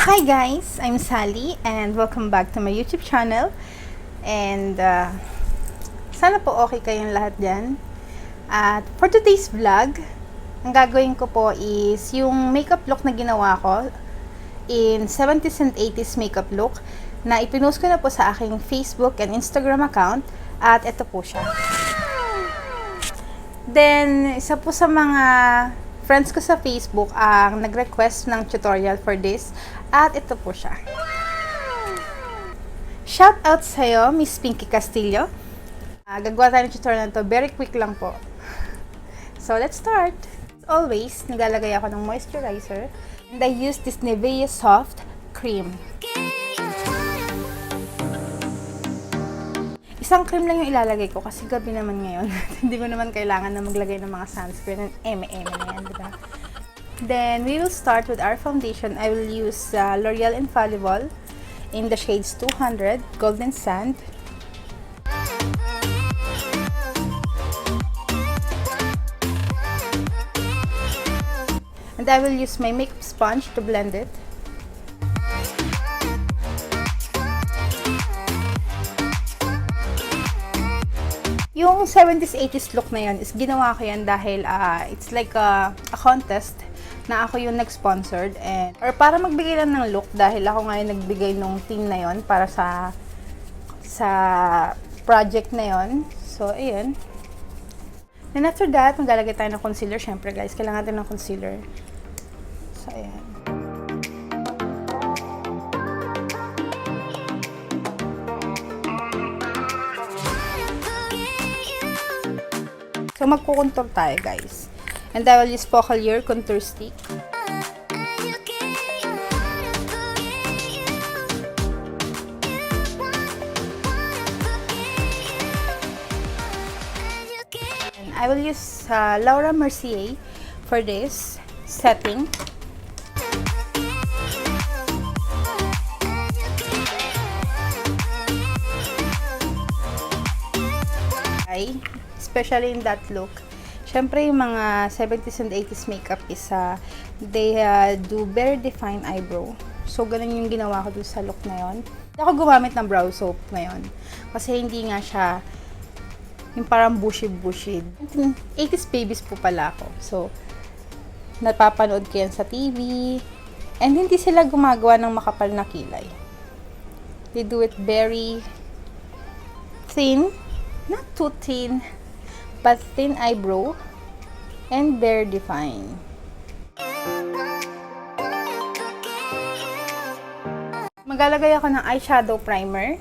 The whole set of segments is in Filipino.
Hi guys, I'm Sally and welcome back to my YouTube channel. And sana po okay kayong lahat dyan. At for today's vlog, ang gagawin ko po is yung makeup look na ginawa ko in 70s and 80s makeup look na ipinost ko na po sa aking Facebook and Instagram account. At ito po siya. Then, isa po sa mga friends ko sa Facebook ang nag-request ng tutorial for this. At ito po siya. Shout out sa'yo, Miss Pinky Castillo. Gagawa tayo ng tutorial na to. Very quick lang po. So, let's start. As always, naglalagay ako ng moisturizer. And I use this Nivea Soft Cream. Isang cream lang yung ilalagay ko kasi gabi naman ngayon. Hindi ko naman kailangan na maglagay ng mga sunscreen. Eme-eme na yan, diba? Then, we will start with our foundation. I will use L'Oreal Infallible in the shades 200, Golden Sand. And I will use my makeup sponge to blend it. Yung 70s, 80s look na yun is ginawa ko yan dahil it's like a contest na ako yung nag-sponsored or para magbigay lang ng look dahil ako nga yung nagbigay nung team na yon para sa project na yon. So, ayun. And after that, maglalagay tayo ng concealer. Syempre guys, kailangan natin ng concealer. So, ayan. So, magkukontour tayo, guys. And I will use Focalier Contour Stick. And I will use Laura Mercier for this setting. Especially in that look. Syempre, yung mga 70s and 80s makeup is they do very defined eyebrow. So, ganun yung ginawa ko dun sa look na yon. Hindi ako gumamit ng brow soap ngayon. Kasi hindi nga siya yung parang bushy-bushy. 80s babies po pala ako. So, napapanood ko yan sa TV. And hindi sila gumagawa ng makapal na kilay. They do it very thin. Not too thin, but thin eyebrow and very defined. Maglalagay ako ng eyeshadow primer.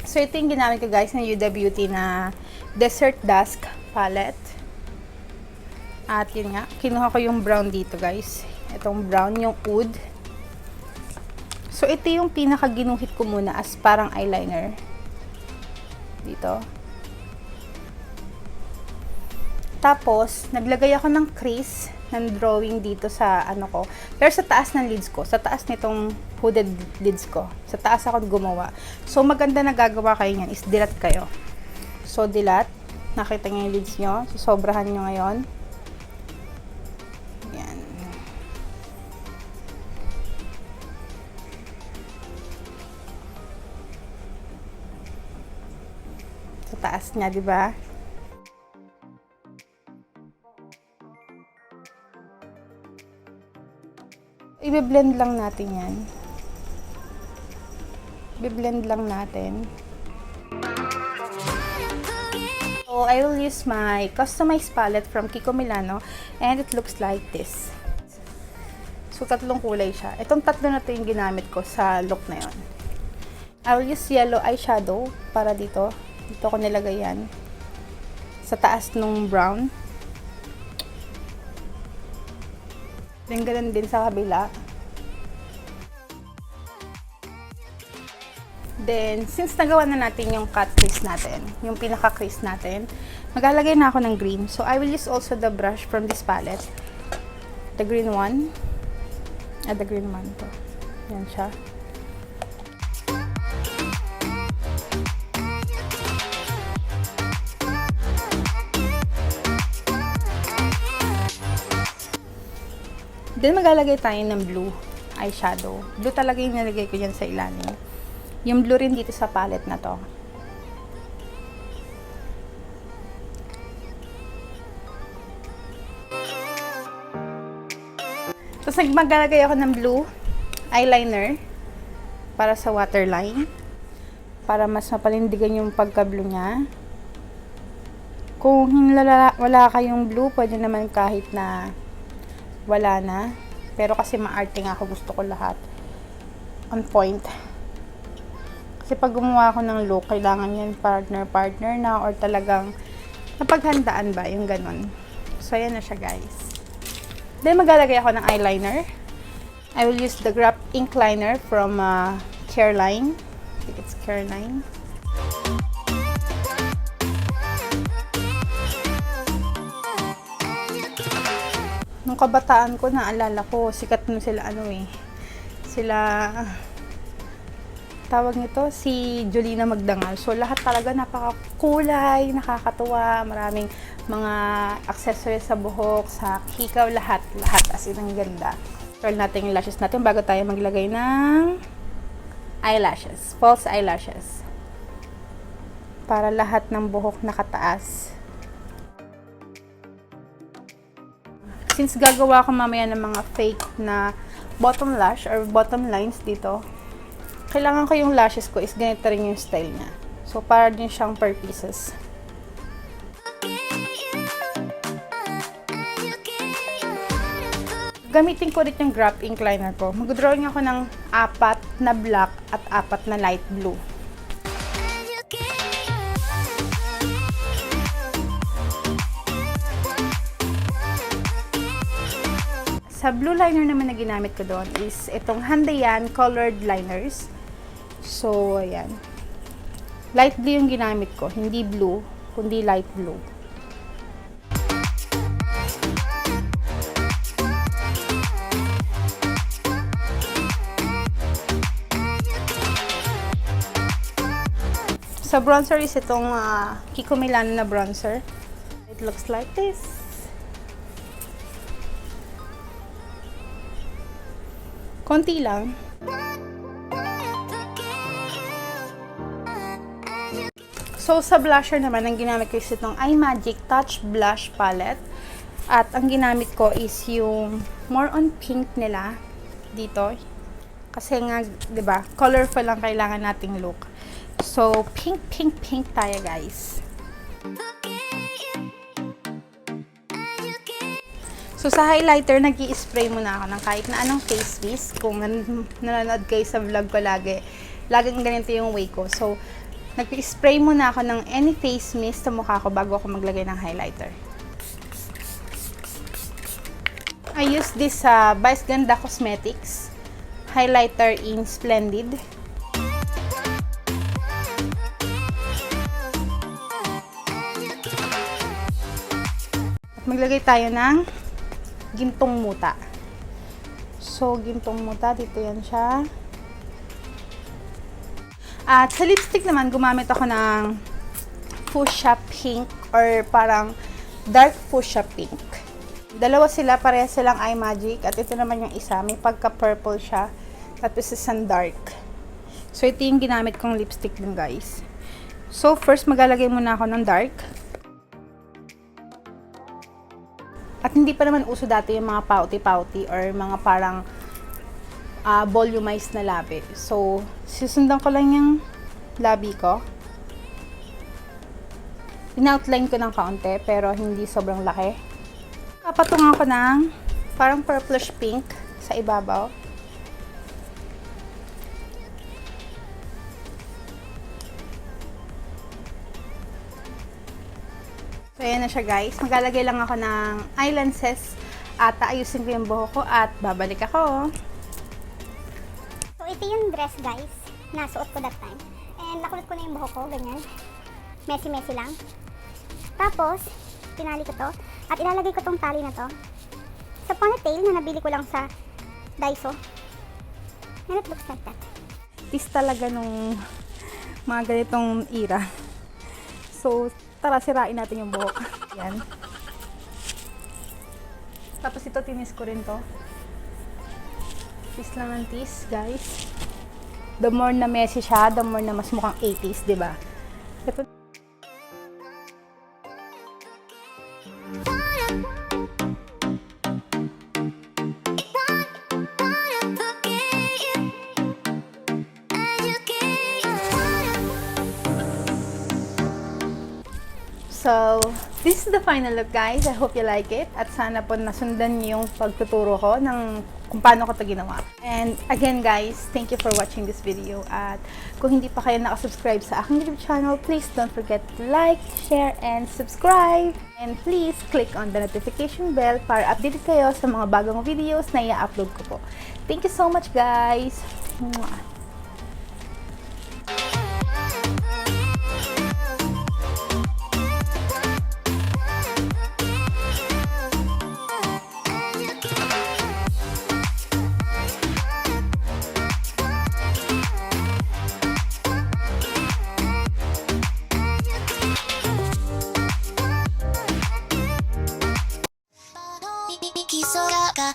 So, ito yung ginamit ko guys ng Huda Beauty na Desert Dusk palette. At yun nga, kinuha ko yung brown dito guys. Itong brown, yung oud. So, ito yung pinaka-ginuhit ko muna as parang eyeliner. Dito. Tapos, naglagay ako ng crease ng drawing dito sa ano ko. Pero sa taas ng lids ko. Sa taas nitong hooded lids ko. Sa taas ako gumawa. So, maganda na gagawa kayo niyan is dilat kayo. So, dilat. Nakita niyo yung lids nyo. So, sobrahan nyo ngayon. Sa taas niya, di ba? I-blend lang natin yan. I-blend lang natin. So, I will use my customized palette from Kiko Milano and it looks like this. So, tatlong kulay siya. Itong tatlo na to yung ginamit ko sa look na yon. I will use yellow eyeshadow para dito. Dito ko nilagay yan. Sa taas nung brown. Then, ganun din sa kabila. Then, since nagawa na natin yung cut crease natin, yung pinaka-crease natin, maglalagay na ako ng green. So, I will use also the brush from this palette. The green one. The green one to. Yan siya. Then, maglalagay tayo ng blue eyeshadow. Blue talaga yung nilagay ko dyan sa ilalim. Yung blue rin dito sa palette na to. Tapos, maglalagay ako ng blue eyeliner para sa waterline. Para mas mapalindigan yung pagka-blue niya. Kung wala kayong blue, pwede naman kahit na wala na. Pero kasi maarte nga ako, gusto ko lahat on point. Kasi pag gumawa ako ng look, kailangan yan partner na or talagang napaghandaan ba, yung ganun. So, ayan na siya, guys. Then, maglalagay ako ng eyeliner. I will use the Grab Ink Liner from Careline. I think it's Careline. Nung kabataan ko, naalala ko, sikat nun sila sila, tawag nito, si Jolina Magdangal. So, lahat talaga napakakulay, nakakatuwa, maraming mga accessories sa buhok, sa hikaw, lahat, as in, ang ganda. Curl natin yung lashes natin bago tayo maglagay ng eyelashes, false eyelashes. Para lahat ng buhok nakataas. Since gagawa ko mamaya ng mga fake na bottom lash or bottom lines dito, kailangan ko yung lashes ko is ganito rin yung style niya. So, para din siyang per pieces. Gamitin ko rin yung Grab Ink Liner ko. Mag-drawing ako ng 4 na black at 4 na light blue. Sa blue liner naman na ginamit ko doon is itong Handayan colored liners. So, ayan. Light blue yung ginamit ko. Hindi blue, kundi light blue. Sa bronzer is itong Kiko Milano na bronzer. It looks like this. Konti lang. So, sa blusher naman, ang ginamit ko is itong iMagic Touch Blush Palette. At ang ginamit ko is yung more on pink nila dito. Kasi nga, 'di ba, colorful lang kailangan nating look. So, pink tayo, guys. So, sa highlighter, nag-i-spray muna ako ng kahit na anong face mist. Kung nanonood kayo sa vlog ko laging ganito yung way ko. So, nag-i-spray muna ako ng any face mist sa mukha ko bago ako maglagay ng highlighter. I use this Vice Ganda Cosmetics highlighter in Splendid. At maglagay tayo ng gintong muta. So, gintong muta, dito yan siya. At sa lipstick naman, gumamit ako ng fuchsia pink or parang dark fuchsia pink. Dalawa sila, parehas silang iMagic. At ito naman yung isa, may pagka-purple siya. Tapos isang dark. So, ito yung ginamit kong lipstick din, guys. So, first, maglalagay muna ako ng dark. At hindi pa naman uso dati yung mga pouty-pouty or mga parang volumized na labi. So, susundan ko lang yung labi ko. In-outline ko ng kaunti, pero hindi sobrang laki. Papatungan ko ng parang purplish pink sa ibabaw. So, ayan na siya, guys. Maglalagay lang ako ng eye lenses at ayusin ko yung buhok ko at babalik ako. So, ito yung dress, guys, na suot ko that time. And nakulot ko na yung buhok ko, ganyan. Messy-messy lang. Tapos, tinali ko to. At ilalagay ko tong tali na to sa ponytail na nabili ko lang sa Daiso. And it looks like that. Tis talaga nung mga ganitong era. So, tara, sirain natin yung buhok. Yan. Tapos ito, tinis ko rin to. Tis lang ng tis, guys. The more na messy siya, the more na mas mukhang 80s, di ba? Ito. So, this is the final look, guys. I hope you like it. At sana po nasundan niyo yung pagtuturo ko ng kung paano ko ito ginawa. And again, guys, thank you for watching this video. At kung hindi pa kayo nakasubscribe sa aking YouTube channel, please don't forget to like, share, and subscribe. And please click on the notification bell para updated kayo sa mga bagong videos na i-upload ko po. Thank you so much, guys. Mwah. Kiso ga